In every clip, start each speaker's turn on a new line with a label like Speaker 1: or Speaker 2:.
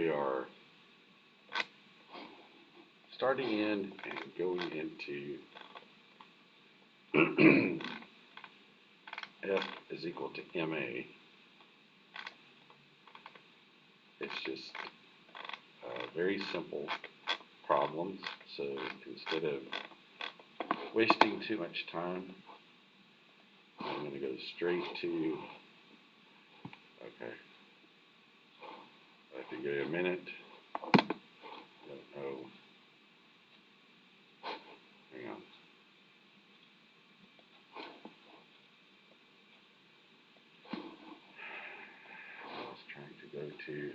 Speaker 1: we are starting in and going into F is equal to MA. It's just very simple problems. So instead of wasting too much time, I'm going to go straight to, okay, I have to give it a minute. I don't know. Hang on. I was trying to go to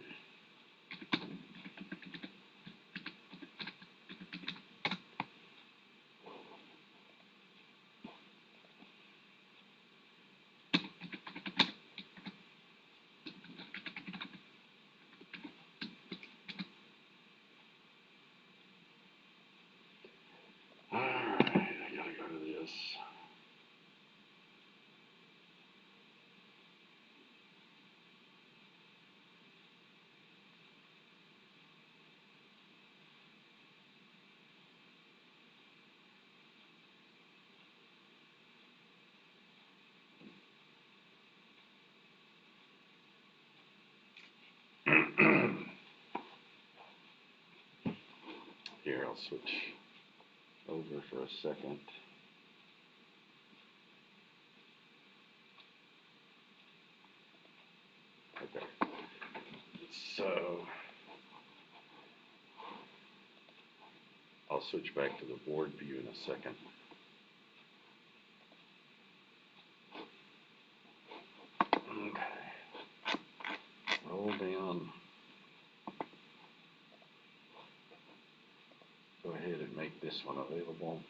Speaker 1: Alright, I gotta go to this. Here, I'll switch over for a second. Okay. So I'll switch back to the board view in a second. Okay. Roll down. Go ahead and make this one available.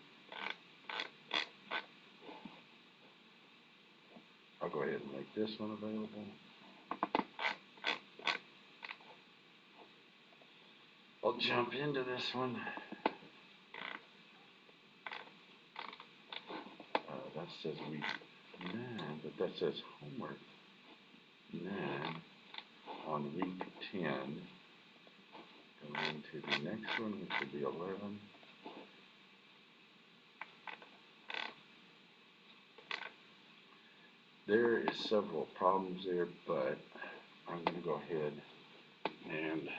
Speaker 1: I'll go ahead and make this one available. I'll jump into this one. That says week 9, but that says homework 9 on week 10. Going into the next one, which will be 11. There is several problems there, but I'm going to go ahead and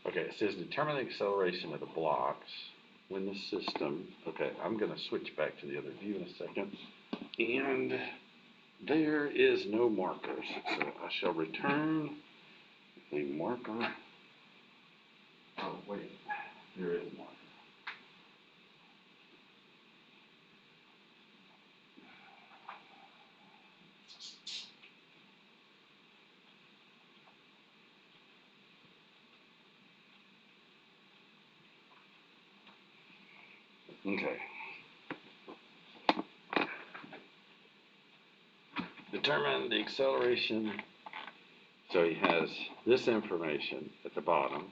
Speaker 1: okay, it says determine the acceleration of the blocks when the system, okay, I'm going to switch back to the other view in a second, and there is no markers, so I shall return a marker. Oh, wait, there is a marker. Okay. Determine the acceleration. So he has this information at the bottom.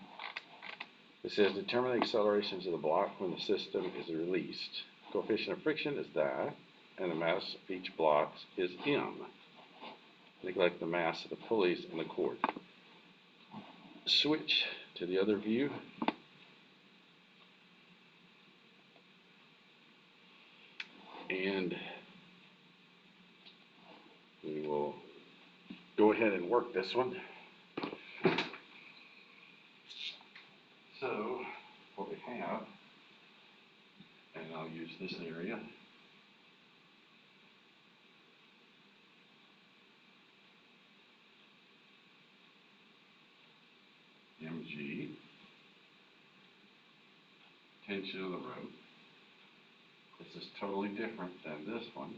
Speaker 1: It says determine the accelerations of the block when the system is released. Coefficient of friction is that, and the mass of each block is m. Neglect the mass of the pulleys and the cord. Switch to the other view. And we will go ahead and work this one. So what we have, and I'll use this area. mg, tension of the rope. This is totally different than this one.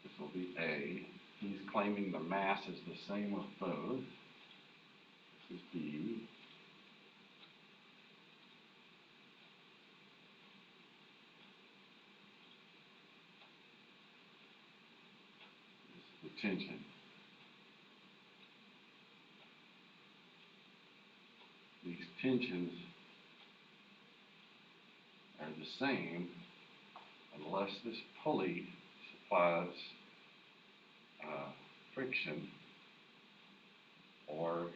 Speaker 1: This will be A. He's claiming the mass is the same with both. This is B. This is the tension. These tensions are the same, unless this pulley supplies friction or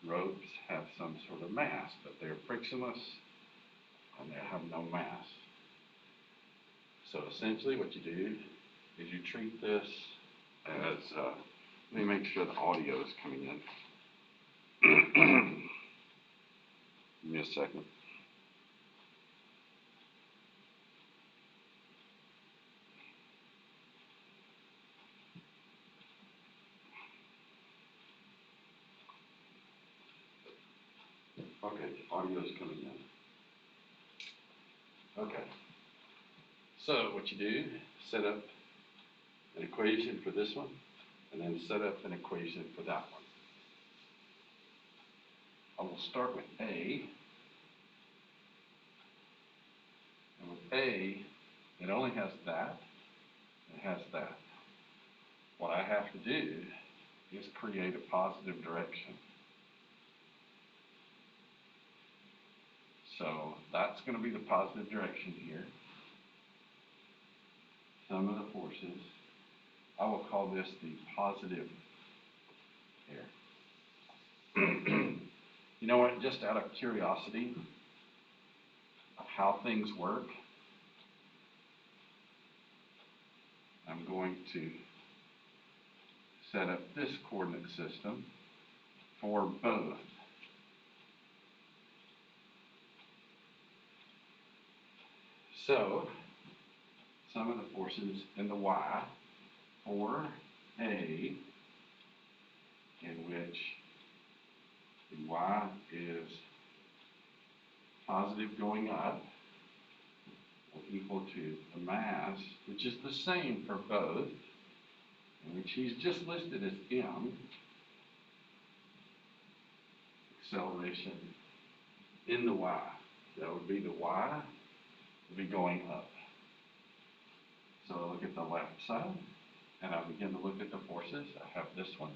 Speaker 1: ropes have some sort of mass, but they're frictionless and they have no mass. So essentially what you do is you treat this as, let me make sure the audio is coming in. Give me a second. Okay, audio is coming in. Okay. So what you do, set up an equation for this one, and then set up an equation for that one. I will start with A. And with A, it only has that, it has that. What I have to do is create a positive direction. So that's going to be the positive direction here. Sum of the forces. I will call this the positive here. You know what, just out of curiosity of how things work, I'm going to set up this coordinate system for both. So, sum of the forces in the y for A, in which the y is positive going up, will equal to the mass, which is the same for both, in which he's just listed as m, acceleration in the y. That would be the y would be going up. So I look at the left side, and I begin to look at the forces. I have this one,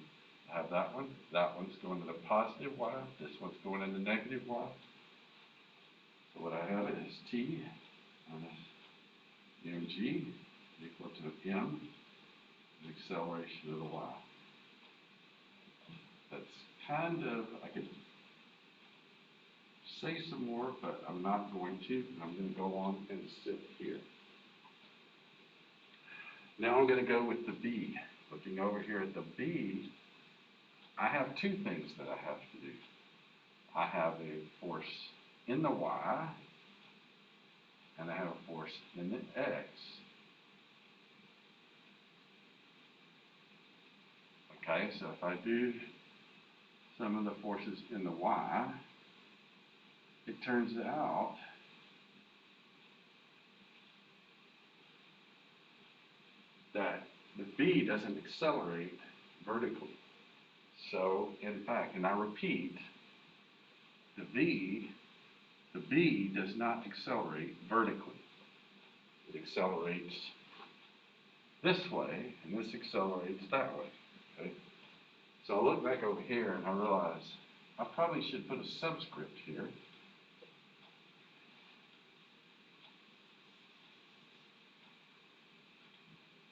Speaker 1: I have that one. That one's going to the positive y, this one's going in the negative y. So what I have is T minus mg equal to m, the acceleration of the y. That's kind of, I could say some more, but I'm not going to. I'm going to go on and sit here. Now I'm going to go with the B. Looking over here at the B, I have two things that I have to do. I have a force in the y, and I have a force in the x. Okay, so if I do some of the forces in the y, it turns out that the B doesn't accelerate vertically. So, in fact, and I repeat, the B does not accelerate vertically. It accelerates this way, and this accelerates that way. Okay? So I look back over here and I realize I probably should put a subscript here.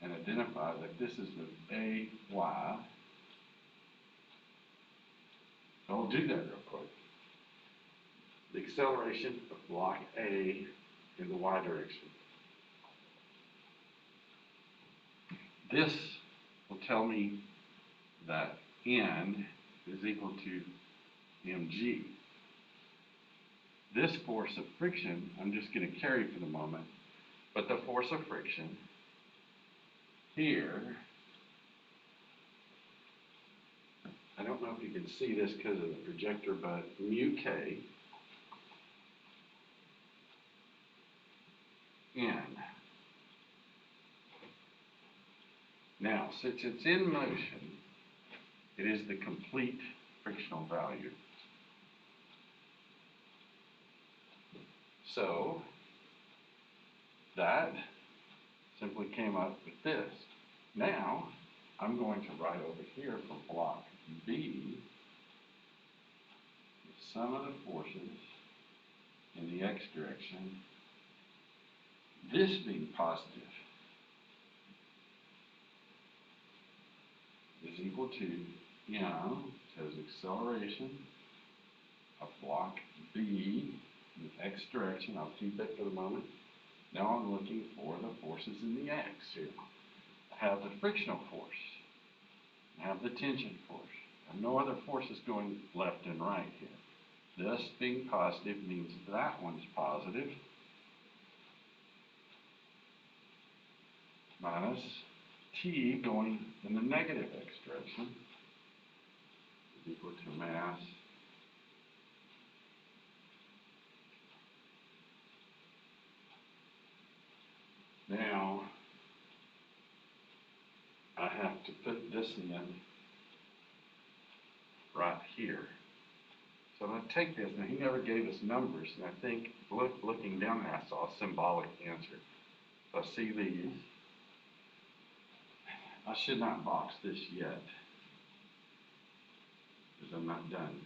Speaker 1: And identify that this is the AY. So I'll do that real quick. The acceleration of block A in the Y direction. This will tell me that N is equal to mg. This force of friction, I'm just going to carry for the moment, but the force of friction here, I don't know if you can see this because of the projector, but mu k n. Now, since it's in motion, it is the complete frictional value. So, that simply came up with this. Now, I'm going to write over here for block B, the sum of the forces in the x direction, this being positive is equal to m times acceleration of block B in the x direction. I'll keep that for the moment. Now I'm looking for the forces in the x here. I have the frictional force. I have the tension force. I have no other forces going left and right here. This being positive means that one's positive. Minus T going in the negative x direction is equal to mass now I have to put this in right here. So I'm going to take this. Now, he never gave us numbers, and I think looking down there, I saw a symbolic answer. So I see these. I should not box this yet, because I'm not done.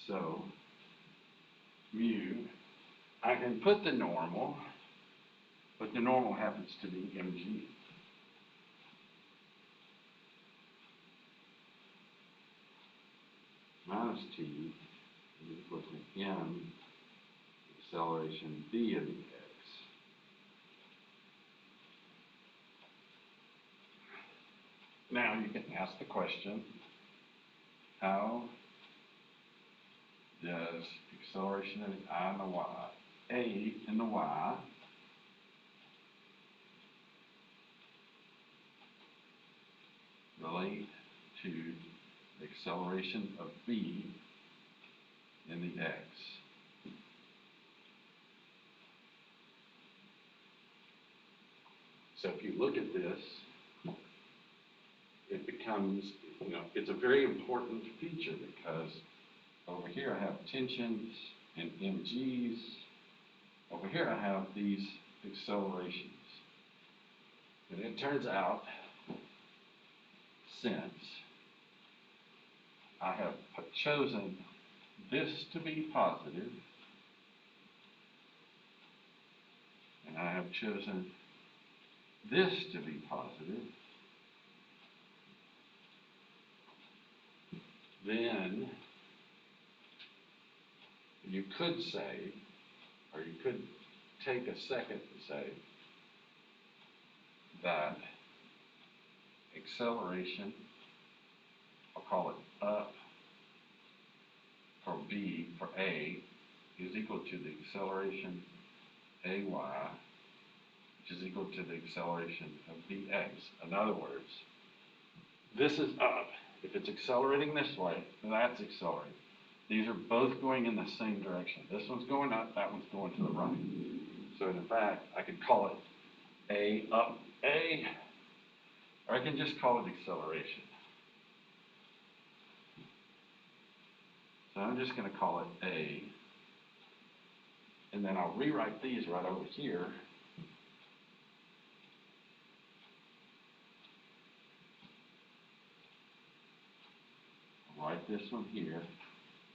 Speaker 1: So, mu, I can put the normal, but the normal happens to be mg. Minus t is equal to m acceleration b of the x. Now you can ask the question, how does acceleration of the I and the y, a and the y, relate to the acceleration of b in the x? So if you look at this, it becomes, it's a very important feature because over here I have tensions and mg's. Over here I have these accelerations. And it turns out, since I have chosen this to be positive, and I have chosen this to be positive, then you could say, or you could take a second to say that acceleration, I'll call it up for B, for A, is equal to the acceleration AY, which is equal to the acceleration of BX. In other words, this is up. If it's accelerating this way, that's accelerating. These are both going in the same direction. This one's going up, that one's going to the right. So in fact, I could call it A up A, or I can just call it acceleration. So I'm just going to call it A, and then I'll rewrite these right over here. I'll write this one here,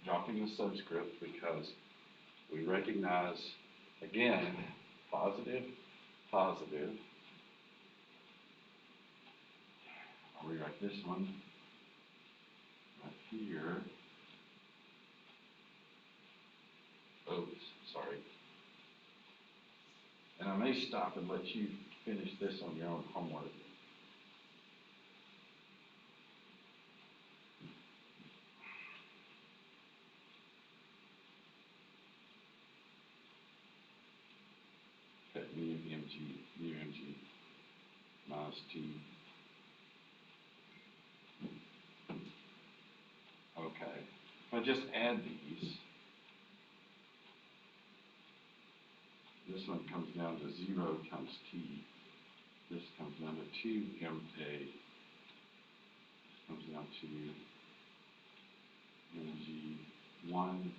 Speaker 1: dropping the subscript because we recognize, again, positive, positive. I'll rewrite this one right here. Oops, sorry. And I may stop and let you finish this on your own homework. Okay, mu mg minus t. Okay, if I just add these, this one comes down to 0 times t. This comes down to 2 ma. This comes down to mg1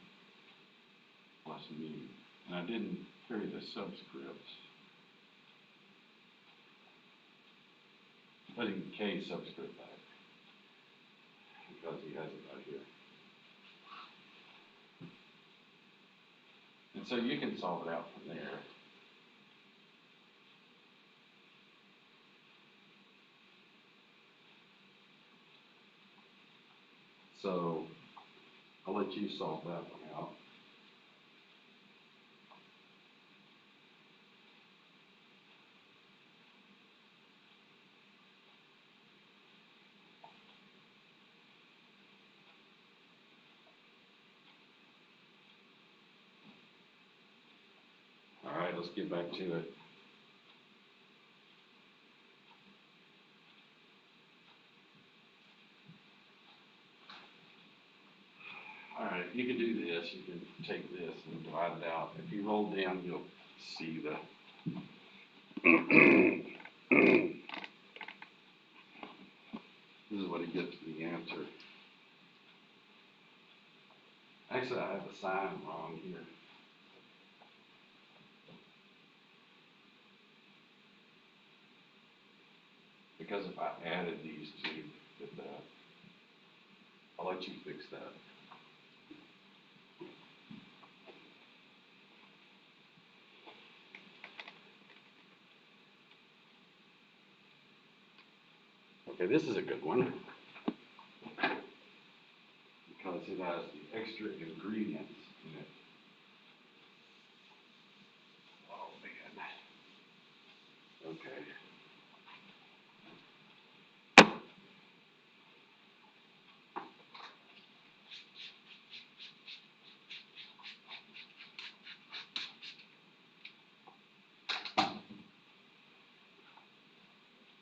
Speaker 1: plus mu. And I didn't carry the subscripts. I'm putting k subscript back because he has it right here. And so you can solve it out from there. So I'll let you solve that one out. All right, let's get back to it. All right, you can do this. You can take this and divide it out. If you roll down, you'll see the this is what he gets for the answer. Actually, I have a sign wrong here. Because if I added these two with that, I'll let you fix that. Okay, this is a good one. Because it has the extra ingredients in it. Oh man. Okay.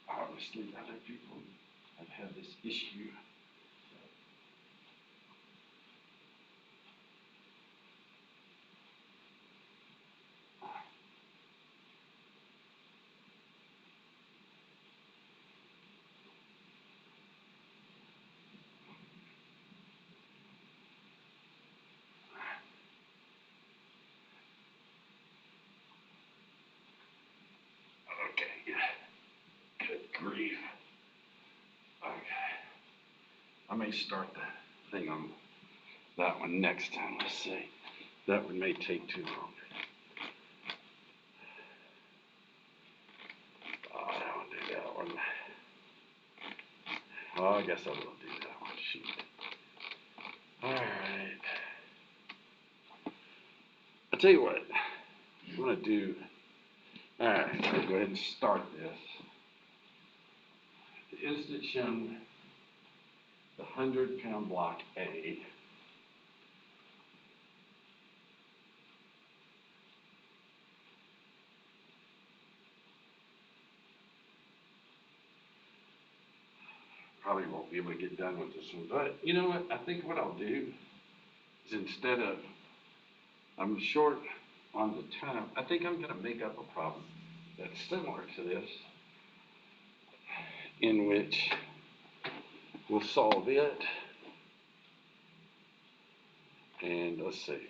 Speaker 1: Obviously, other people have had this issue. Okay. Good grief. Okay. I may start the thing on that one next time. Let's see. That one may take too long. Oh, I don't want to do that one. Well, I guess I will do that one. Shoot. All right. I'll tell you what. I'm going to do. All right. I'll go ahead and start this. The instant shown the 100-pound block A. Probably won't be able to get done with this one, but you know what? I think what I'll do is instead of, I'm short on the time, I think I'm going to make up a problem that's similar to this, in which we'll solve it, and let's see.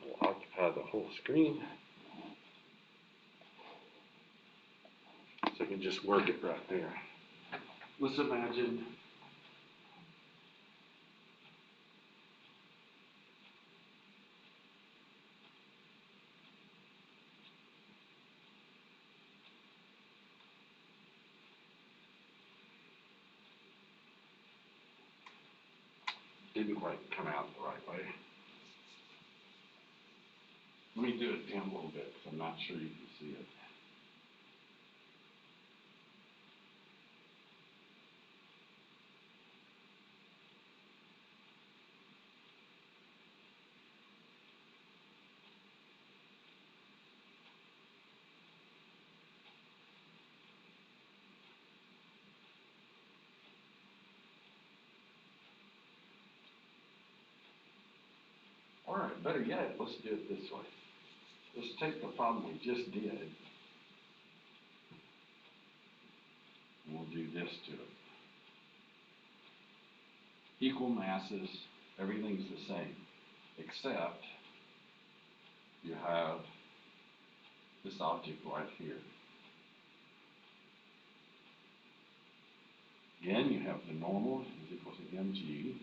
Speaker 1: We'll occupy the whole screen. So I can just work it right there. Let's imagine didn't quite come out the right way. Let me do it down a little bit because I'm not sure you can see it. All right, better yet, let's do it this way. Let's take the problem we just did, and we'll do this to it. Equal masses, everything's the same, except you have this object right here. Again, you have the normal is equal to mg.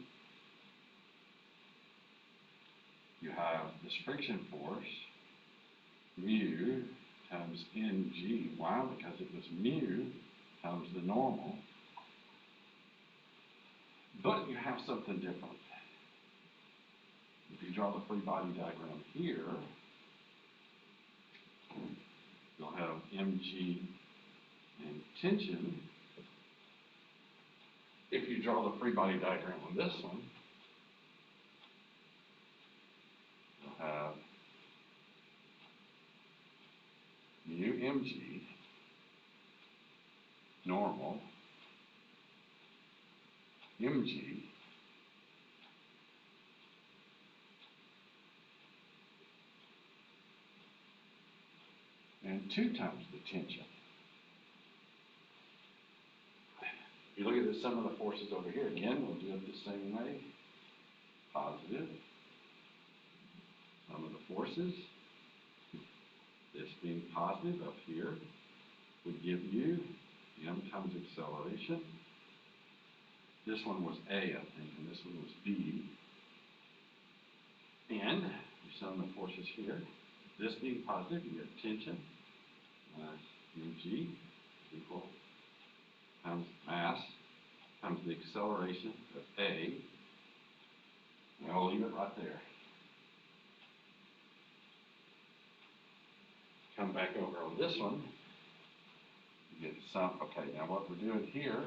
Speaker 1: you have this friction force, mu times mg. Why? Because it was mu times the normal. But you have something different. If you draw the free body diagram here, you'll have mg and tension. If you draw the free body diagram on this one, you'll have mu mg, normal, mg, and 2 times the tension. If you look at the sum of the forces over here, again, we'll do it the same way. Positive. Sum of the forces. This being positive up here would give you m times acceleration. This one was A, I think, and this one was B. And you sum the forces here. This being positive, you get tension mg equal times mass times the acceleration of A. And I'll leave it right there. Come back over on this one. You get some. Okay, now what we're doing here,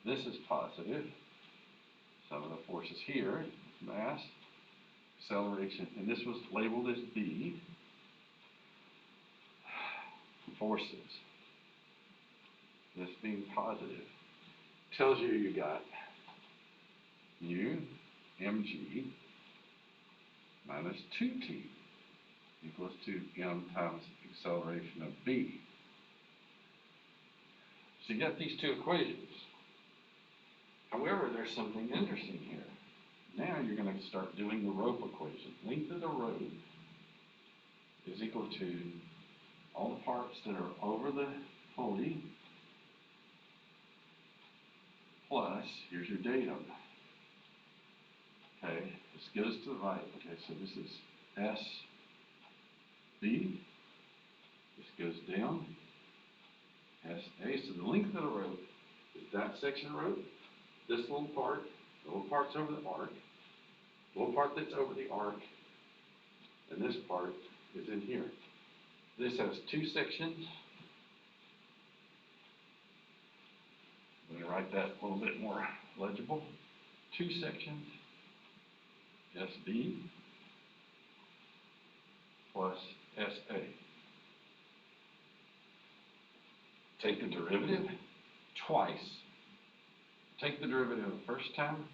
Speaker 1: this is positive. Sum of the forces here, mass, acceleration, and this was labeled as B. Forces. This being positive tells you got mu mg minus 2t equals to m times acceleration of b. So you got these two equations. However, there's something interesting here. Now you're going to start doing the rope equation. Length of the rope is equal to all the parts that are over the pulley plus, here's your datum. Okay, this goes to the right. Okay, so this is SB. This goes down. SA. So the length of the rope is that section of rope, this little part, the little part's over the arc, the little part that's over the arc, and this part is in here. This has 2 sections. Let me write that a little bit more legible. 2 sections, SB plus SA. Take the derivative twice. Take the derivative the first time.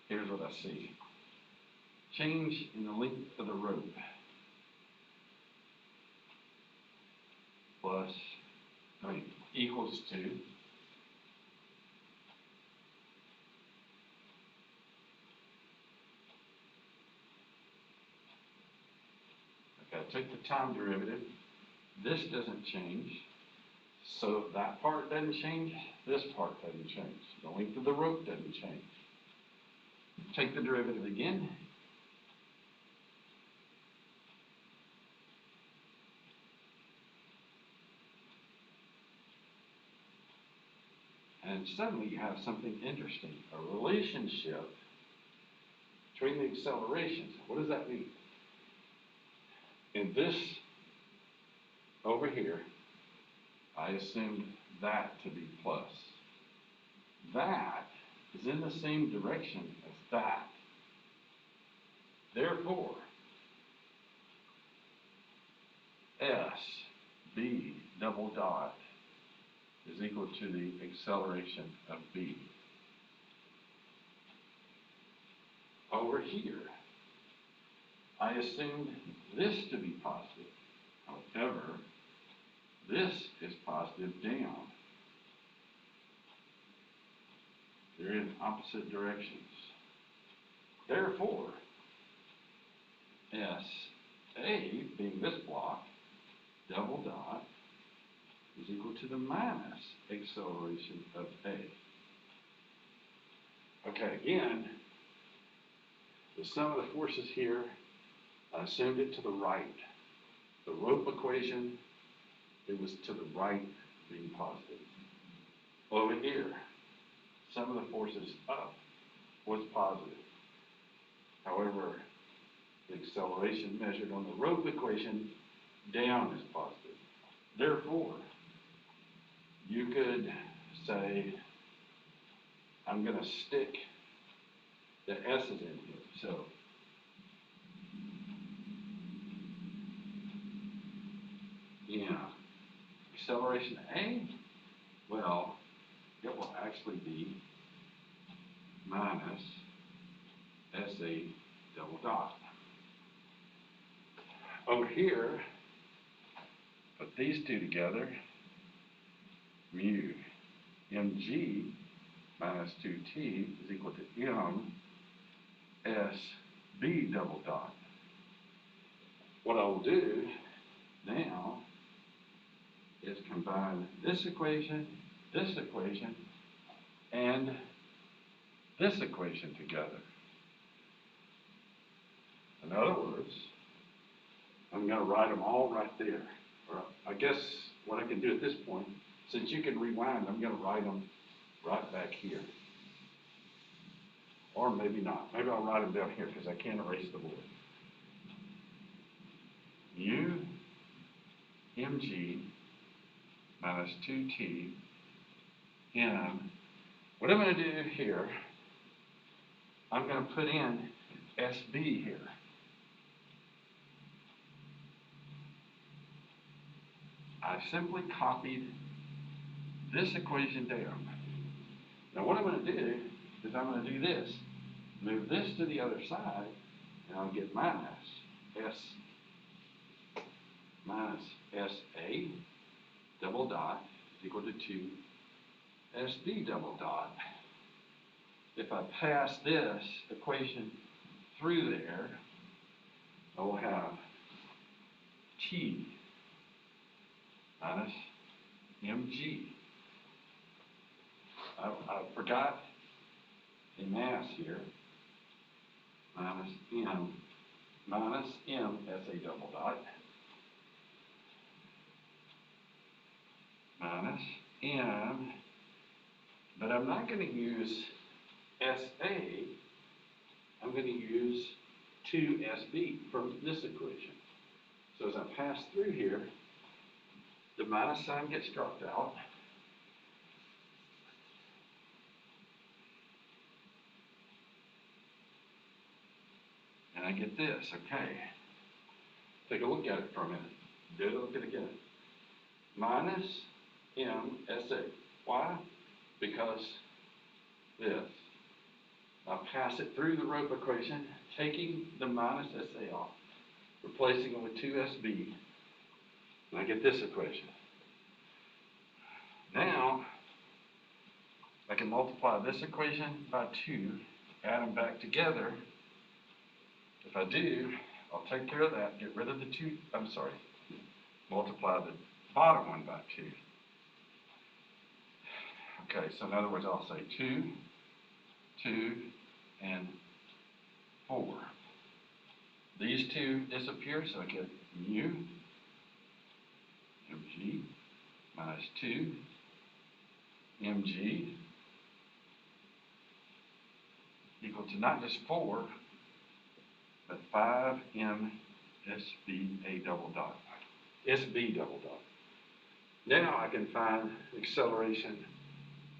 Speaker 1: Here's what I see. Change in the length of the rope plus, equals to okay, take the time derivative. This doesn't change, so that part doesn't change, this part doesn't change. The length of the rope doesn't change. Take the derivative again. And suddenly you have something interesting, a relationship between the accelerations. What does that mean? In this over here, I assumed that to be plus. That is in the same direction as that. Therefore, SB double dot is equal to the acceleration of B. Over here, I assumed this to be positive. However, this is positive down. They're in opposite directions. Therefore, SA, being this block, double dot, is equal to the minus acceleration of A. Okay, again, The sum of the forces here, I assumed it to the right. The rope equation, it was to the right being positive. Over here, sum of the forces up was positive. However, the acceleration measured on the rope equation down is positive. Therefore, you could say, I'm going to stick the S's in here. So, yeah, acceleration A, well, it will actually be minus SA double dot. Over here, put these two together, mu mg minus 2t is equal to m sb double dot. What I'll do now is combine this equation, and this equation together. In other words, I'm going to write them all right there. Or I guess what I can do at this point, since you can rewind, I'm going to write them right back here. Or maybe not. Maybe I'll write them down here because I can't erase the board. U mg minus 2t m. What I'm going to do here, I'm going to put in SB here. I simply copied this equation down. Now what I'm going to do is I'm going to do this. Move this to the other side, and I'll get minus SA double dot is equal to 2 SB double dot. If I pass this equation through there, I will have T minus mg. I forgot a mass here. Minus m SA double dot minus m, but I'm not going to use SA, I'm going to use 2SB from this equation. So as I pass through here, the minus sign gets dropped out. And I get this, okay. Take a look at it for a minute. Look at it again. Minus MSA. Why? Because this. I'll pass it through the rope equation, taking the minus SA off, replacing it with 2SB, and I get this equation. Now, I can multiply this equation by 2, add them back together. If I do, I'll take care of that, get rid of the 2, multiply the bottom one by 2. Okay, so in other words, I'll say 2, 2, and 4. These two disappear, so I get mu mg minus 2 mg equal to not just 4, but 5m SB double dot. SB double dot. Now I can find acceleration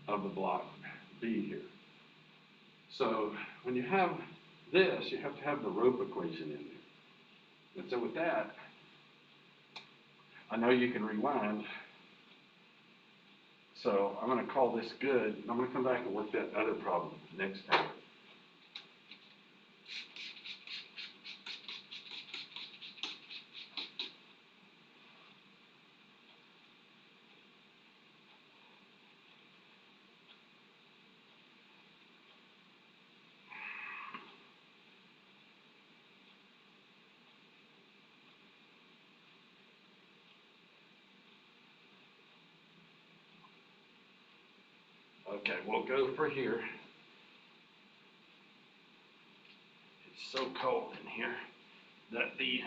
Speaker 1: of the block B here. So when you have this, you have to have the rope equation in there. And so with that, I know you can rewind. So I'm going to call this good, and I'm going to come back and work that other problem next time. Okay, we'll go for here. It's so cold in here that the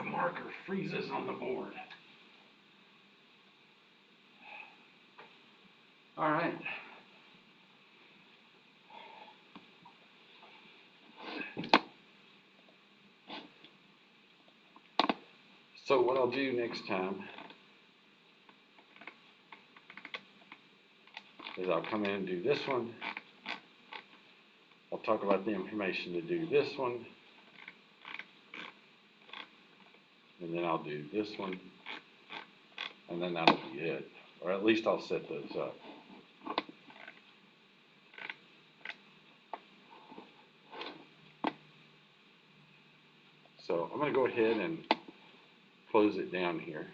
Speaker 1: marker freezes on the board. All right. So what I'll do next time is I'll come in and do this one. I'll talk about the information to do this one. And then I'll do this one. And then that'll be it. Or at least I'll set those up. So I'm going to go ahead and close it down here.